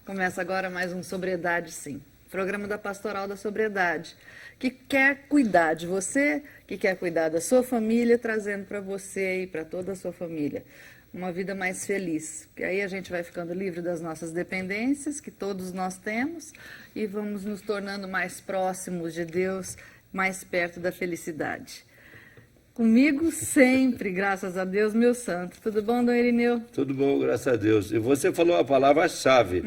Começa agora mais um Sobriedade Sim, programa da Pastoral da Sobriedade, que quer cuidar de você, que quer cuidar da sua família, trazendo para você e para toda a sua família uma vida mais feliz. Porque aí a gente vai ficando livre das nossas dependências, que todos nós temos, e vamos nos tornando mais próximos de Deus, mais perto da felicidade. Comigo sempre, graças a Deus, meu santo. Tudo bom, Dom Irineu? Tudo bom, graças a Deus. E você falou a palavra-chave,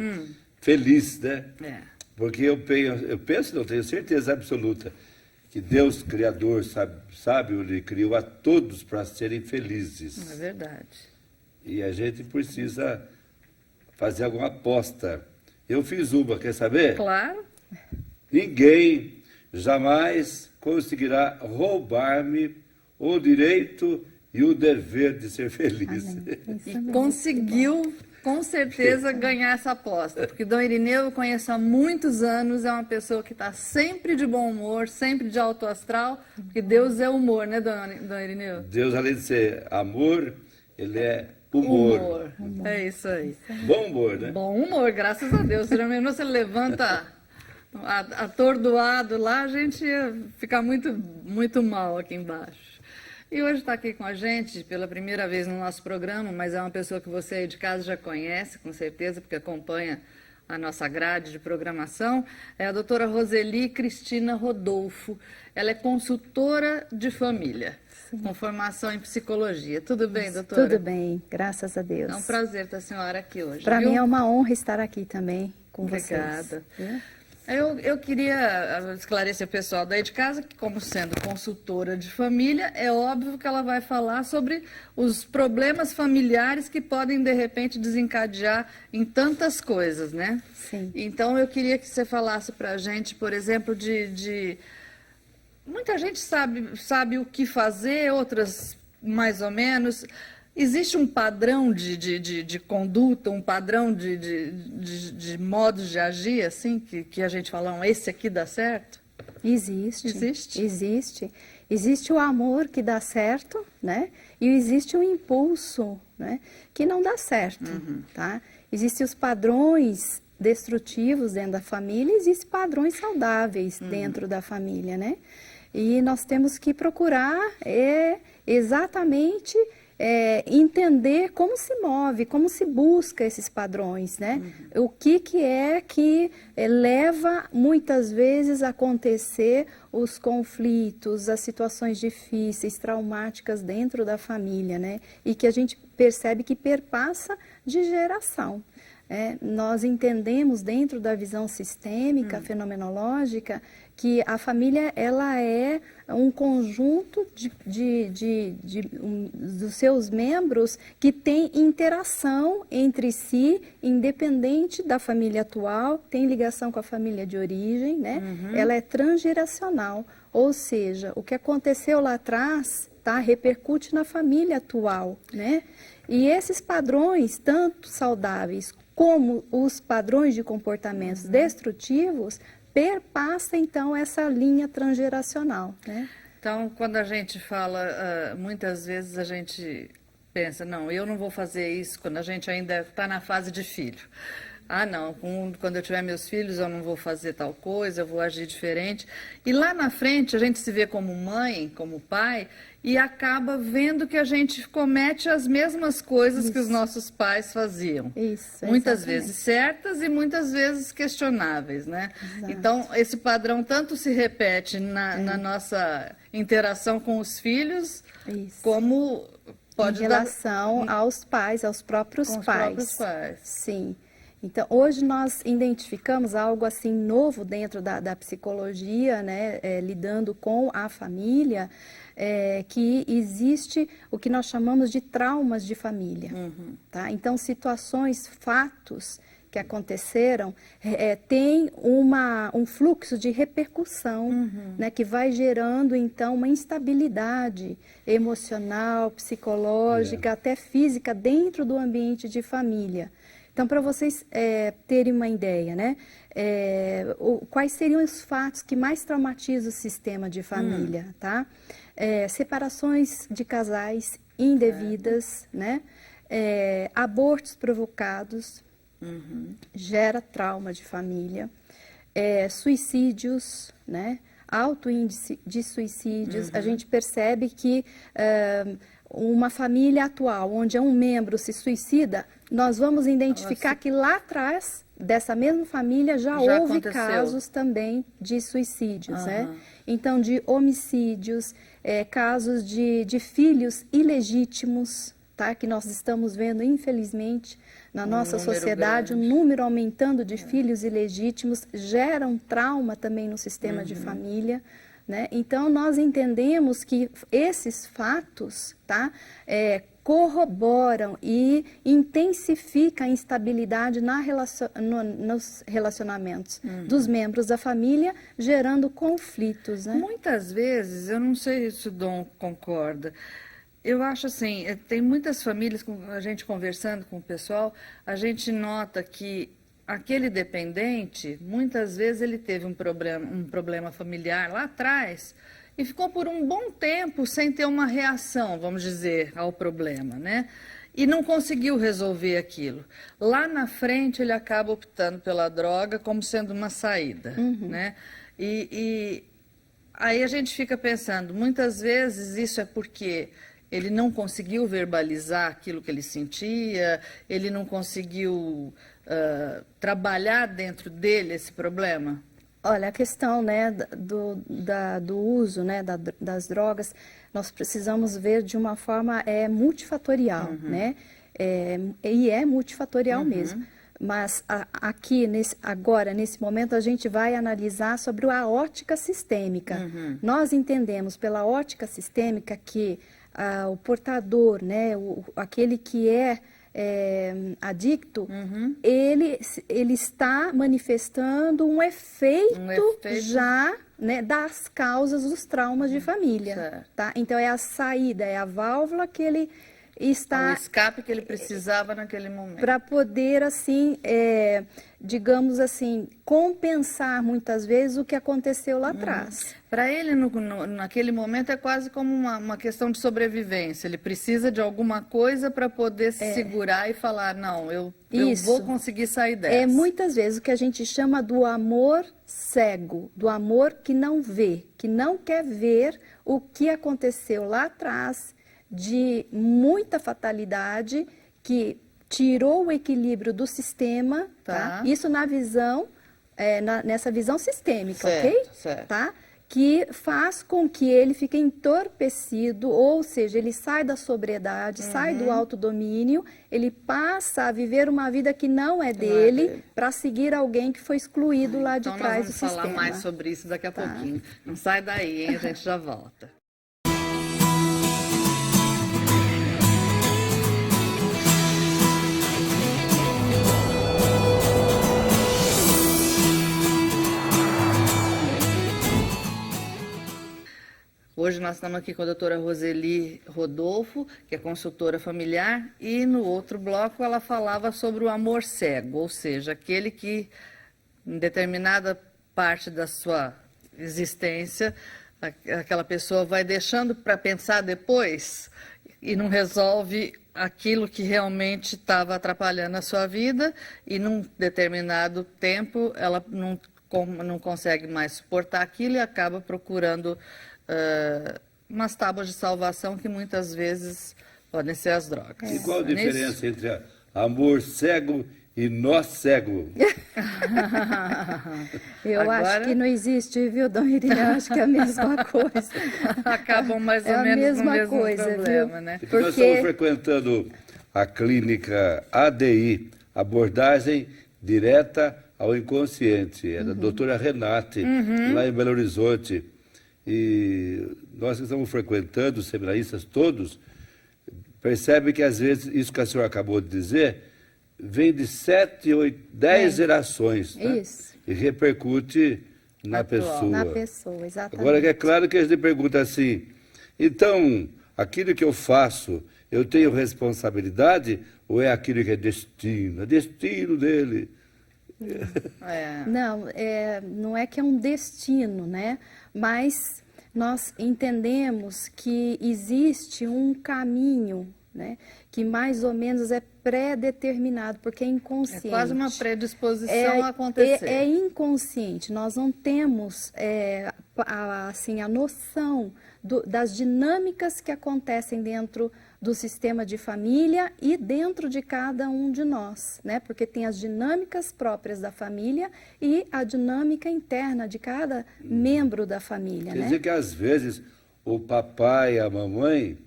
feliz, né? É. Porque eu penso, não tenho certeza absoluta, que Deus, Criador, sábio, Ele criou a todos para serem felizes. É verdade. E a gente precisa fazer alguma aposta. Eu fiz uma, quer saber? Claro. Ninguém jamais conseguirá roubar-me o direito e o dever de ser feliz. E conseguiu, com certeza, ganhar essa aposta. Porque Dom Irineu eu conheço há muitos anos, é uma pessoa que está sempre de bom humor, sempre de alto astral, porque Deus é humor, né, Dom Irineu? Deus, além de ser amor, Ele é humor. É isso aí. Bom humor, né? Bom humor, graças a Deus. Se você levanta atordoado lá, a gente ia ficar muito mal aqui embaixo. E hoje está aqui com a gente pela primeira vez no nosso programa, mas é uma pessoa que você aí de casa já conhece, com certeza, porque acompanha a nossa grade de programação, é a doutora Roseli Cristina Rodolfo. Ela é consultora de família, com formação em psicologia. Tudo bem, doutora? Tudo bem, graças a Deus. É um prazer ter a senhora aqui hoje. Para mim é uma honra estar aqui também com vocês. Obrigada. Eu queria esclarecer o pessoal daí de casa que, como sendo consultora de família, é óbvio que ela vai falar sobre os problemas familiares que podem, de repente, desencadear em tantas coisas, né? Sim. Então, eu queria que você falasse para a gente, por exemplo, muita gente sabe o que fazer, outras mais ou menos. Existe um padrão de conduta, um padrão de modos de agir, assim, que a gente fala, esse aqui dá certo? Existe. Existe? Existe. Existe o amor que dá certo, né? E existe o impulso, né? Que não dá certo, tá? Existem os padrões destrutivos dentro da família, existem padrões saudáveis dentro da família, né? E nós temos que procurar exatamente entender como se move, como se busca esses padrões, né? O que é que leva muitas vezes a acontecer os conflitos, as situações difíceis, traumáticas dentro da família, né? E que a gente percebe que perpassa de geração. Nós entendemos dentro da visão sistêmica, fenomenológica, que a família ela é um conjunto dos seus membros que tem interação entre si, independente da família atual, tem ligação com a família de origem, né? Ela é transgeracional, ou seja, o que aconteceu lá atrás, tá, repercute na família atual, né? E esses padrões, tanto saudáveis como os padrões de comportamentos destrutivos, perpassa, então, essa linha transgeracional, né? Então, quando a gente fala, muitas vezes a gente pensa, não, eu não vou fazer isso quando a gente ainda está na fase de filho. Ah, não, quando eu tiver meus filhos eu não vou fazer tal coisa, eu vou agir diferente. E lá na frente a gente se vê como mãe, como pai, e acaba vendo que a gente comete as mesmas coisas que os nossos pais faziam. Isso, muitas exatamente. vezes certas e muitas vezes questionáveis, né? Exato. Então, esse padrão tanto se repete na nossa interação com os filhos, Isso. como pode em relação aos pais, aos próprios com os pais. próprios pais. Sim. Então, hoje nós identificamos algo assim novo dentro da psicologia, né, lidando com a família, que existe o que nós chamamos de traumas de família. Tá? Então, situações, fatos que aconteceram, tem um fluxo de repercussão, né, que vai gerando, então, uma instabilidade emocional, psicológica, até física dentro do ambiente de família. Então, para vocês terem uma ideia, né, quais seriam os fatos que mais traumatizam o sistema de família, tá? Separações de casais indevidas, né? Abortos provocados, gera trauma de família, suicídios, né? Alto índice de suicídios. A gente percebe que uma família atual, onde um membro se suicida, nós vamos identificar que lá atrás dessa mesma família já houve aconteceu. Casos também de suicídios, né? Então, de homicídios, casos de filhos ilegítimos, tá? Que nós estamos vendo, infelizmente, na nossa sociedade, o número aumentando de filhos ilegítimos gera um trauma também no sistema de família, né? Então, nós entendemos que esses fatos, tá? Corroboram e intensificam a instabilidade nos relacionamentos dos membros da família, gerando conflitos, né? Muitas vezes, eu não sei se o Dom concorda, eu acho assim, tem muitas famílias, a gente conversando com o pessoal, a gente nota que aquele dependente, muitas vezes ele teve um problema familiar lá atrás e ficou por um bom tempo sem ter uma reação, vamos dizer, ao problema, né? E não conseguiu resolver aquilo. Lá na frente ele acaba optando pela droga como sendo uma saída, né? E aí a gente fica pensando, muitas vezes isso é porque ele não conseguiu verbalizar aquilo que ele sentia, ele não conseguiu trabalhar dentro dele esse problema? Olha, a questão, né, do uso, né, das drogas, nós precisamos ver de uma forma multifatorial, né? E é multifatorial mesmo. Mas aqui, agora, nesse momento, a gente vai analisar sobre a ótica sistêmica. Nós entendemos pela ótica sistêmica que o portador, né, aquele que é adicto, ele está manifestando um efeito já, né, das causas dos traumas de família. Tá? Então, é a saída, é a válvula que ele está... O escape que ele precisava naquele momento. Para poder, assim, digamos assim, compensar muitas vezes o que aconteceu lá atrás. Para ele, naquele momento, é quase como uma questão de sobrevivência. Ele precisa de alguma coisa para poder se segurar e falar, não, eu vou conseguir sair dessa. É muitas vezes o que a gente chama do amor cego, do amor que não vê, que não quer ver o que aconteceu lá atrás, de muita fatalidade, que tirou o equilíbrio do sistema, tá? Isso na visão, nessa visão sistêmica, ok? Certo. Tá? Que faz com que ele fique entorpecido, ou seja, ele sai da sobriedade, sai do autodomínio, ele passa a viver uma vida que não é dele, para seguir alguém que foi excluído lá de trás do sistema. Então nós vamos falar mais sobre isso daqui a pouquinho. Não sai daí, hein? A gente já volta. Hoje nós estamos aqui com a doutora Roseli Rodolfo, que é consultora familiar, e no outro bloco ela falava sobre o amor cego, ou seja, aquele que em determinada parte da sua existência, aquela pessoa vai deixando para pensar depois e não resolve aquilo que realmente estava atrapalhando a sua vida e num determinado tempo ela não consegue mais suportar aquilo e acaba procurando umas tábuas de salvação que muitas vezes podem ser as drogas. E qual a diferença entre amor cego e nó cego? Eu acho que não existe, viu, Dom Irineu? Acho que é a mesma coisa. Acabam mais ou menos no mesmo problema, viu? né? Porque nós estamos frequentando a clínica ADI, abordagem direta ao inconsciente, é da doutora Renate, lá em Belo Horizonte. E nós que estamos frequentando, os seminaristas todos, percebem que às vezes, isso que a senhora acabou de dizer, vem de 7, 8, 10 gerações, né? Isso. E repercute na pessoa. Na pessoa, exatamente. Agora, é claro que a gente pergunta assim, então, aquilo que eu faço, eu tenho responsabilidade ou é aquilo que é destino? É destino dele. Não, não é que é um destino, né? Mas nós entendemos que existe um caminho né? Que mais ou menos é pré-determinado, porque é inconsciente. É quase uma predisposição a acontecer. É inconsciente. Nós não temos assim, a noção das dinâmicas que acontecem dentro do sistema de família e dentro de cada um de nós, né? Porque tem as dinâmicas próprias da família e a dinâmica interna de cada membro da família, Quer né? dizer que, às vezes, o papai e a mamãe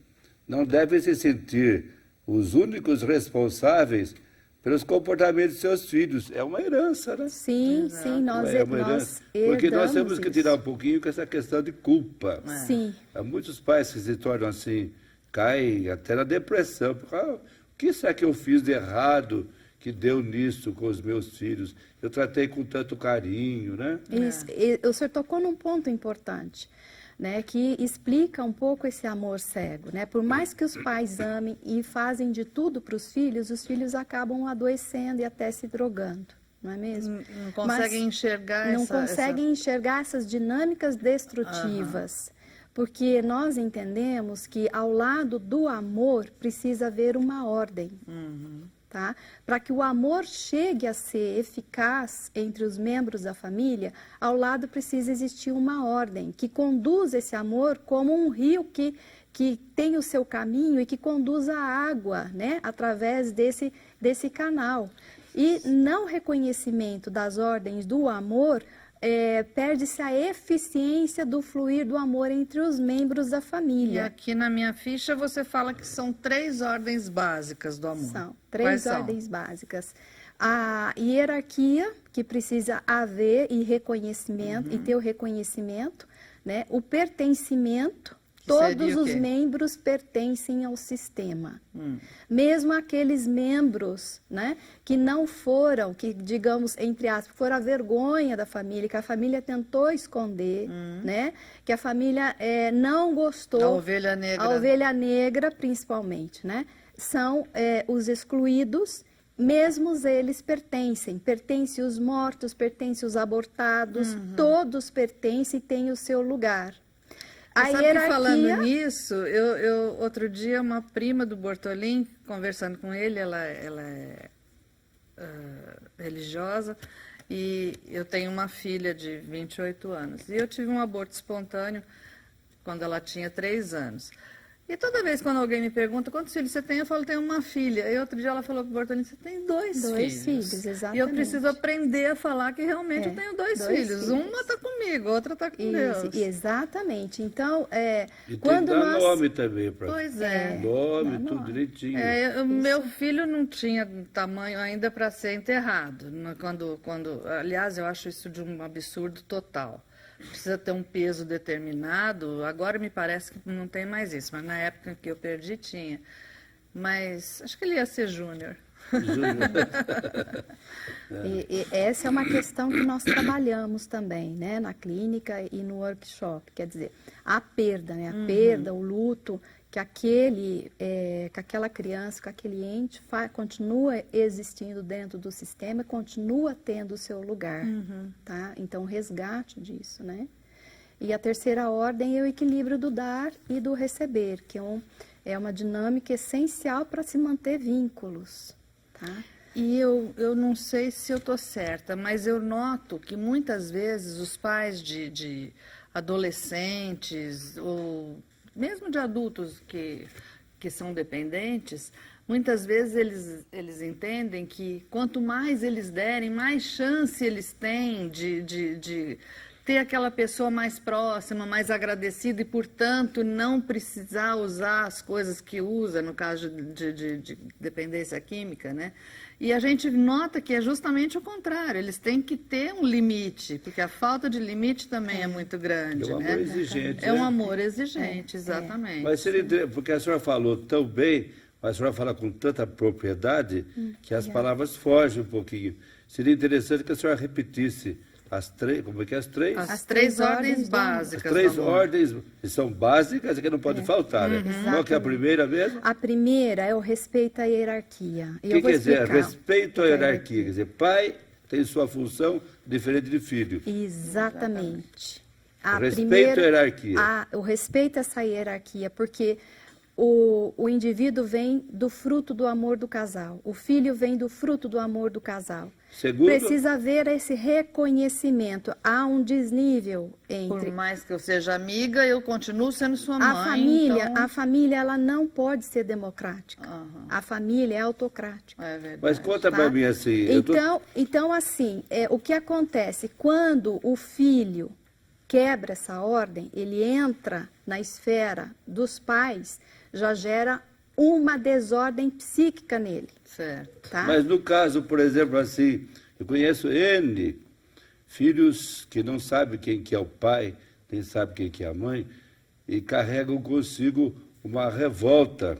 não devem se sentir os únicos responsáveis pelos comportamentos de seus filhos. É uma herança, né? Sim, sim, nós É uma herança. Porque nós temos que tirar um pouquinho com essa questão de culpa. Sim. Há muitos pais que se tornam assim, caem até na depressão. O que será que eu fiz de errado que deu nisso com os meus filhos? Eu tratei com tanto carinho, né? Isso. E o senhor tocou num ponto importante, né, que explica um pouco esse amor cego, né? Por mais que os pais amem e fazem de tudo para os filhos acabam adoecendo e até se drogando, não é mesmo? Não conseguem enxergar não conseguem enxergar essas dinâmicas destrutivas, porque nós entendemos que ao lado do amor precisa haver uma ordem. Tá? Para que o amor chegue a ser eficaz entre os membros da família, ao lado precisa existir uma ordem que conduza esse amor como um rio que tem o seu caminho e que conduz a água, né, através desse canal. E não reconhecimento das ordens do amor, perde-se a eficiência do fluir do amor entre os membros da E família. aqui na minha ficha você fala que são 3 ordens básicas do amor. São Quais 3 ordens básicas. A hierarquia, que precisa haver e reconhecimento, e ter o reconhecimento, né? O pertencimento, todos seria o os quê? membros pertencem ao sistema. Mesmo aqueles membros, né, que não foram, que digamos, entre aspas, foram a vergonha da família, que a família tentou esconder, né, que a família não gostou. A ovelha negra. A ovelha negra, principalmente, né, são os excluídos. Mesmo eles pertencem os mortos, pertencem os abortados, todos pertencem e têm o seu lugar. A Sabe hierarquia... que falando nisso, eu outro dia uma prima do Bortolin, conversando com ele, ela é religiosa, e eu tenho uma filha de 28 anos. E eu tive um aborto espontâneo quando ela tinha 3 anos. E toda vez quando alguém me pergunta quantos filhos você tem, eu falo, tenho uma filha. E outro dia ela falou para o Bortolini, você tem 2 filhos. 2 filhos, exatamente. E eu preciso aprender a falar que realmente eu tenho 2 filhos. Uma está comigo, outra está com Deus. Exatamente. Então, E quando tem que dar nós... nome também. Pois é. Nome, tudo direitinho. Meu filho não tinha tamanho ainda para ser enterrado. Aliás, eu acho isso de um absurdo total. Precisa ter um peso determinado. Agora me parece que não tem mais isso, mas na época que eu perdi tinha. Mas acho que ele ia ser júnior. E essa é uma questão que nós trabalhamos também, né, na clínica e no workshop. Quer dizer, a perda, né, a perda, o luto, que aquela criança, que aquele ente continua existindo dentro do sistema, continua tendo o seu lugar, tá? Então, o resgate disso, né? E a terceira ordem é o equilíbrio do dar e do receber, que é uma dinâmica essencial para se manter vínculos, tá? E eu não sei se eu estou certa, mas eu noto que muitas vezes os pais de adolescentes ou mesmo de adultos que são dependentes, muitas vezes eles entendem que quanto mais eles derem, mais chance eles têm de ter aquela pessoa mais próxima, mais agradecida e, portanto, não precisar usar as coisas que usa, no caso de dependência química, né? E a gente nota que é justamente o contrário, eles têm que ter um limite, porque a falta de limite também é muito grande, É um né? amor exigente. É um né? amor exigente, exatamente. Mas seria, porque a senhora falou tão bem, mas a senhora fala com tanta propriedade que as palavras fogem um pouquinho. Seria interessante que a senhora repetisse as 3, como é que é as 3? As 3 ordens As básicas. 3 do amor. ordens que são básicas e que não pode faltar, né? Qual que é a primeira mesmo? A primeira é o respeito à hierarquia. O que quer dizer? Respeito à hierarquia. Quer dizer, pai tem sua função diferente de filho. Exatamente. Respeito à hierarquia. O respeito a essa hierarquia, porque o indivíduo vem do fruto do amor do casal, o filho vem do fruto do amor do casal. Segundo, Precisa haver esse reconhecimento. Há um desnível Por entre mais que eu seja amiga, eu continuo sendo sua mãe. a então... família, ela não pode ser democrática. Aham. A família é autocrática. É verdade. mas conta Tá? para mim assim, Então assim, o que acontece? Quando o filho quebra essa ordem, ele entra na esfera dos pais, já gera uma desordem psíquica nele, Certo. tá? mas no caso, por exemplo, assim, eu conheço N filhos que não sabem quem que é o pai, nem sabem quem que é a mãe, e carregam consigo uma revolta.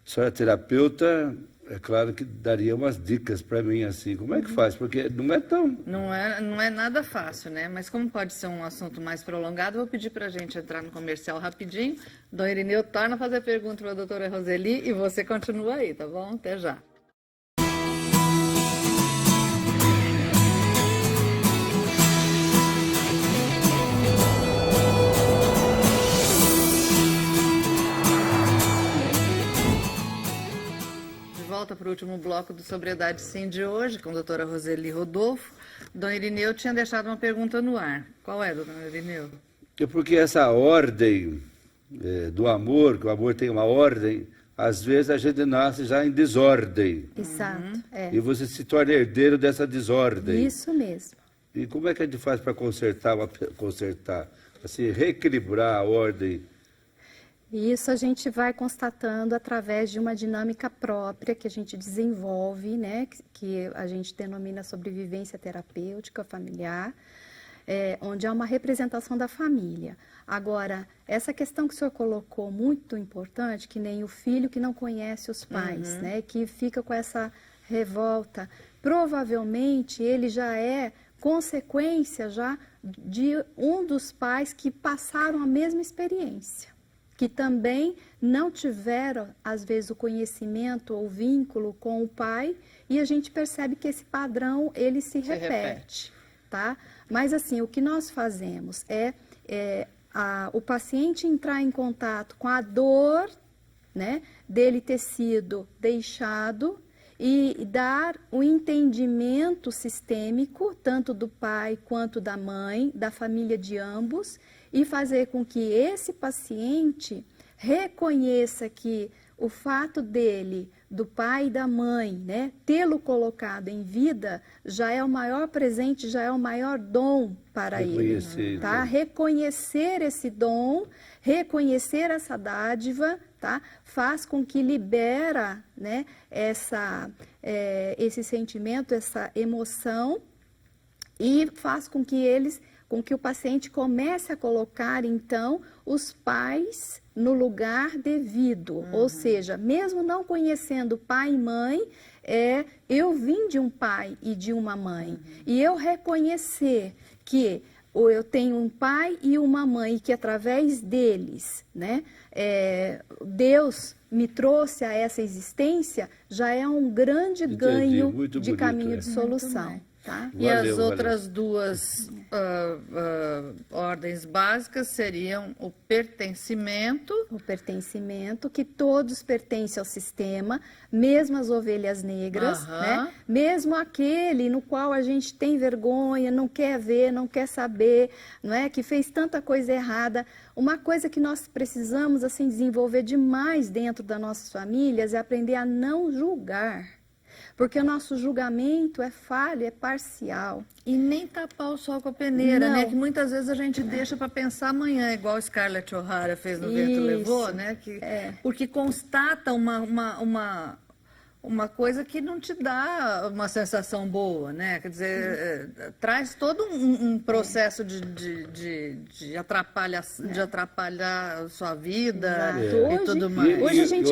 A senhora terapeuta, é claro que daria umas dicas para mim, assim, como é que faz? Porque não é tão... Não é nada fácil, né? Mas como pode ser um assunto mais prolongado, eu vou pedir para a gente entrar no comercial rapidinho. Dom Irineu torna a fazer pergunta para a doutora Roseli e você continua aí, tá bom? Até já. Volta para o último bloco do Sobriedade Sim de hoje, com a doutora Roseli Rodolfo. Dom Irineu tinha deixado uma pergunta no ar. Qual é, doutor Irineu? É porque essa ordem do amor, que o amor tem uma ordem, às vezes a gente nasce já em desordem. Exato, E você se torna herdeiro dessa desordem. Isso mesmo. E como é que a gente faz para consertar, assim, reequilibrar a ordem? Isso a gente vai constatando através de uma dinâmica própria que a gente desenvolve, né, que a gente denomina sobrevivência terapêutica familiar, onde há uma representação da família. Agora, essa questão que o senhor colocou, muito importante, que nem o filho que não conhece os pais, né, que fica com essa revolta, provavelmente ele já é consequência já de um dos pais que passaram a mesma experiência, que também não tiveram, às vezes, o conhecimento ou vínculo com o pai, e a gente percebe que esse padrão, ele se repete, tá? Mas, assim, o que nós fazemos o paciente entrar em contato com a dor, né, dele ter sido deixado e dar o entendimento sistêmico, tanto do pai quanto da mãe, da família de ambos, e fazer com que esse paciente reconheça que o fato dele, do pai e da mãe, né, tê-lo colocado em vida, já é o maior presente, já é o maior dom para ele. Tá? Então. Reconhecer esse dom, reconhecer essa dádiva, tá? Faz com que libera, né, esse sentimento, essa emoção, e faz com que o paciente comece a colocar, então, os pais no lugar devido. Ou seja, mesmo não conhecendo pai e mãe, eu vim de um pai e de uma mãe. E eu reconhecer que eu tenho um pai e uma mãe, que através deles, né, Deus me trouxe a essa existência, já é um grande ganho muito de bonito, caminho de solução. Tá? E as Valeu, outras duas ordens básicas seriam o pertencimento. O pertencimento, que todos pertencem ao sistema, mesmo as ovelhas negras, né? Mesmo aquele no qual a gente tem vergonha, não quer ver, não quer saber, não é? Que fez tanta coisa errada. Uma coisa que nós precisamos assim desenvolver demais dentro das nossas famílias é aprender a não julgar. Porque o nosso julgamento é falho, é parcial. E nem tapar o sol com a peneira, Não. né? Que muitas vezes a gente deixa para pensar amanhã, igual Scarlett O'Hara fez no Vento Levou, né? Porque constata uma coisa que não te dá uma sensação boa, né? Quer dizer, traz todo um processo de atrapalhar a sua vida e tudo mais. Hoje a gente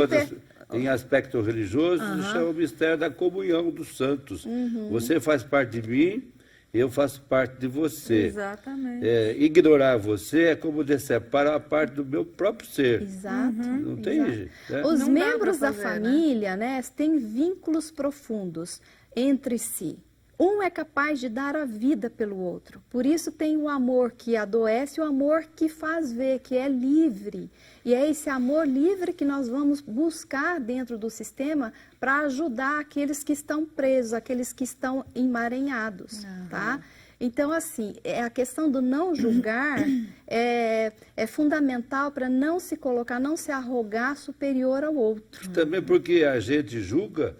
em aspecto religioso, isso é o mistério da comunhão dos santos. Você faz parte de mim, eu faço parte de você. Exatamente. Ignorar você é como decepar a parte do meu próprio ser. Exato. Não tem jeito. Né? Os Não dá membros pra da fazer, família, né, têm vínculos profundos entre si. um é capaz de dar a vida pelo outro. Por isso tem o amor que adoece e o amor que faz ver, que é livre. E é esse amor livre que nós vamos buscar dentro do sistema para ajudar aqueles que estão presos, aqueles que estão emaranhados, tá? Então, assim, a questão do não julgar é fundamental para não se colocar, não se arrogar superior ao outro. Também porque a gente julga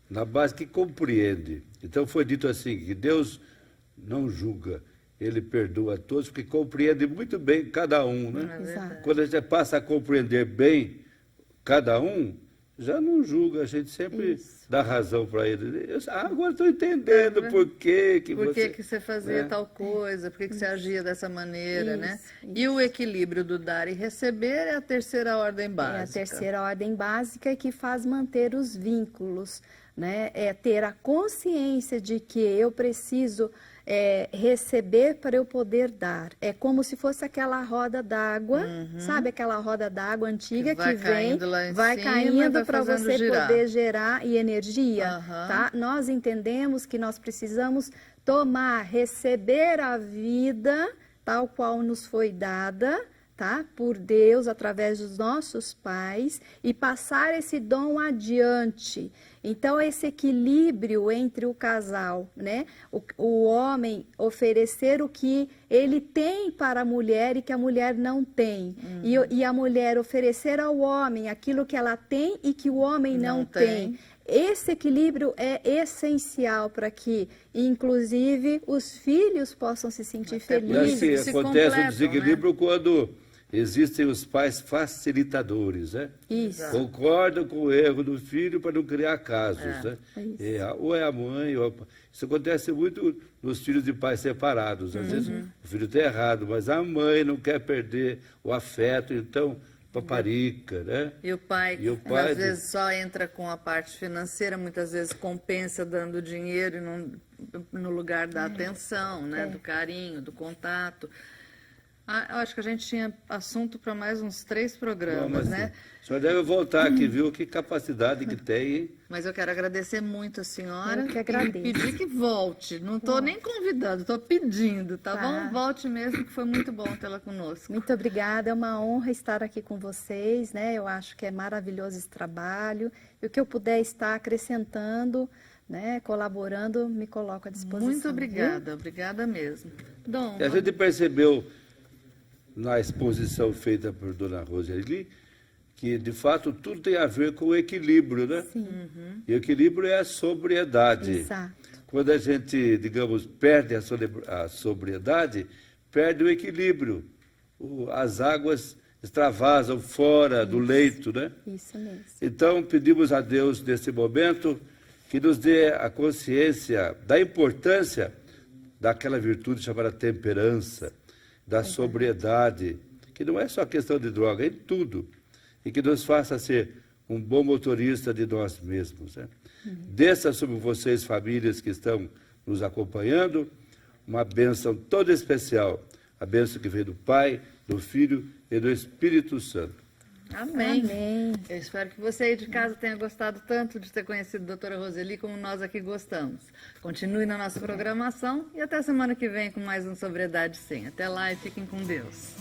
na base que compreende. Então foi dito assim, que Deus não julga, Ele perdoa a todos, porque compreende muito bem cada um, né? Exato. Quando a gente passa a compreender bem cada um, já não julga, a gente sempre dá razão para ele. Agora estou entendendo por que você fazia tal coisa, por que você agia dessa maneira, né? E o equilíbrio do dar e receber é a terceira ordem básica. É a terceira ordem básica que faz manter os vínculos, né? É ter a consciência de que eu preciso receber para eu poder dar. É como se fosse aquela roda d'água, sabe aquela roda d'água antiga que vem, vai caindo para você poder gerar energia, tá? Nós entendemos que nós precisamos receber a vida tal qual nos foi dada, tá? Por Deus, através dos nossos pais, e passar esse dom adiante. Então, esse equilíbrio entre o casal, né? O homem oferecer o que ele tem para a mulher e que a mulher não tem. E a mulher oferecer ao homem aquilo que ela tem e que o homem não tem. Esse equilíbrio é essencial para que, inclusive, os filhos possam se sentir felizes. Assim, acontece um desequilíbrio, né? Quando existem os pais facilitadores, né? Isso. Concordam com o erro do filho para não criar casos, né? Ou é a mãe, ou isso acontece muito nos filhos de pais separados. Às vezes o filho está errado, mas a mãe não quer perder o afeto, então paparica, né? E o pai às vezes só entra com a parte financeira, muitas vezes compensa dando dinheiro no lugar da atenção, né? Do carinho, do contato. Eu acho que a gente tinha assunto para mais uns 3 programas, né? O senhor deve voltar aqui, viu? Que capacidade que tem, hein? Mas eu quero agradecer muito a senhora. Eu que agradeço. E pedir que volte. Não estou nem convidando, estou pedindo, tá bom? Volte mesmo, que foi muito bom tê-la conosco. Muito obrigada, é uma honra estar aqui com vocês, né? Eu acho que é maravilhoso esse trabalho. E o que eu puder estar acrescentando, né, colaborando, me coloco à disposição. Muito obrigada, obrigada mesmo. Dom, a gente percebeu na exposição feita por Dona Roseli, que de fato tudo tem a ver com o equilíbrio, né? Sim. E o equilíbrio é a sobriedade. Exato. Quando a gente, digamos, perde a sobriedade, perde o equilíbrio. As águas extravasam fora do leito, né? Isso mesmo. Então, pedimos a Deus, nesse momento, que nos dê a consciência da importância daquela virtude chamada temperança, da sobriedade, que não é só questão de droga, é em tudo, e que nos faça ser um bom motorista de nós mesmos, né? Desça sobre vocês, famílias que estão nos acompanhando, uma bênção toda especial, a bênção que vem do Pai, do Filho e do Espírito Santo. Amém. Amém. Eu espero que você aí de casa tenha gostado tanto de ter conhecido a doutora Roseli como nós aqui gostamos. Continue na nossa programação e até semana que vem com mais um Sobriedade Sim. Até lá e fiquem com Deus.